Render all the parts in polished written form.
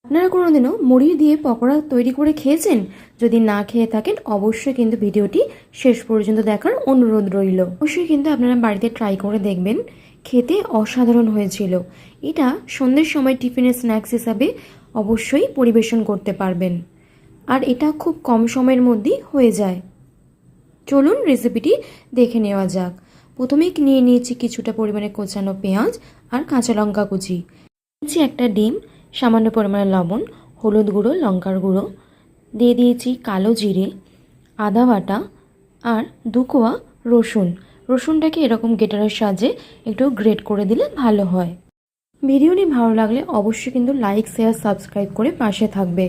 আপনারা কোনোদিনও মুড়ি দিয়ে পকোড়া তৈরি করে খেয়েছেন? যদি না খেয়ে থাকেন অবশ্যই কিন্তু ভিডিওটি শেষ পর্যন্ত দেখার অনুরোধ রইল। অবশ্যই কিন্তু আপনারা বাড়িতে ট্রাই করে দেখবেন, খেতে অসাধারণ হয়েছিল। এটা সন্ধ্যের সময় টিফিনের স্ন্যাক্স হিসাবে অবশ্যই পরিবেশন করতে পারবেন, আর এটা খুব কম সময়ের মধ্যেই হয়ে যায়। চলুন রেসিপিটি দেখে নেওয়া যাক। প্রথমেই নিয়ে নিয়েছি কিছুটা পরিমাণে কোচানো পেঁয়াজ আর কাঁচা লঙ্কা কুচি, নিয়েছি একটা ডিম, সামান্য পরিমাণে লবণ, হলুদ গুঁড়ো, লঙ্কার গুঁড়ো, দিয়ে দিয়েছি কালো জিরে, আদা বাটা আর 2 কোয়া রসুন। রসুনটাকে এরকম গ্রেটারের সাহায্যে একটু গ্রেট করে দিলে ভালো হয়। ভিডিওটি ভালো লাগলে অবশ্যই কিন্তু লাইক, শেয়ার, সাবস্ক্রাইব করে পাশে থাকবে।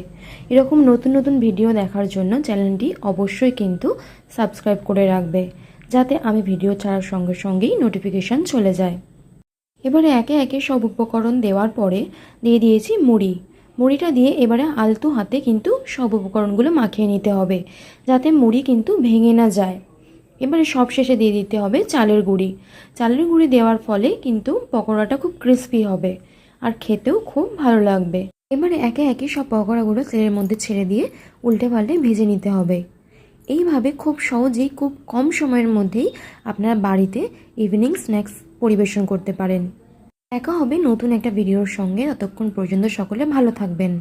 এরকম নতুন নতুন ভিডিও দেখার জন্য চ্যানেলটি অবশ্যই কিন্তু সাবস্ক্রাইব করে রাখবে, যাতে আমি ভিডিও ছাড়ার সঙ্গে সঙ্গেই নোটিফিকেশান চলে যায়। এবারে একে একে সব উপকরণ দেওয়ার পরে দিয়ে দিয়েছি মুড়ি। মুড়িটা দিয়ে এবারে আলতো হাতে কিন্তু সব উপকরণগুলো মাখিয়ে নিতে হবে, যাতে মুড়ি কিন্তু ভেঙে না যায়। এবারে সব শেষে দিয়ে দিতে হবে চালের গুঁড়ি। চালের গুঁড়ি দেওয়ার ফলে কিন্তু পকোড়াটা খুব ক্রিস্পি হবে আর খেতেও খুব ভালো লাগবে। এবারে একে একে সব পকোড়াগুলো তেলের মধ্যে ছেড়ে দিয়ে উল্টে পাল্টে ভেজে নিতে হবে। এইভাবে খুব সহজেই খুব কম সময়ের মধ্যেই আপনারা বাড়িতে ইভিনিং স্ন্যাক্স পরিবেশন করতে পারেন। দেখা হবে নতুন একটা ভিডিওর সঙ্গে। ততক্ষণ পর্যন্ত সকলে ভালো থাকবেন।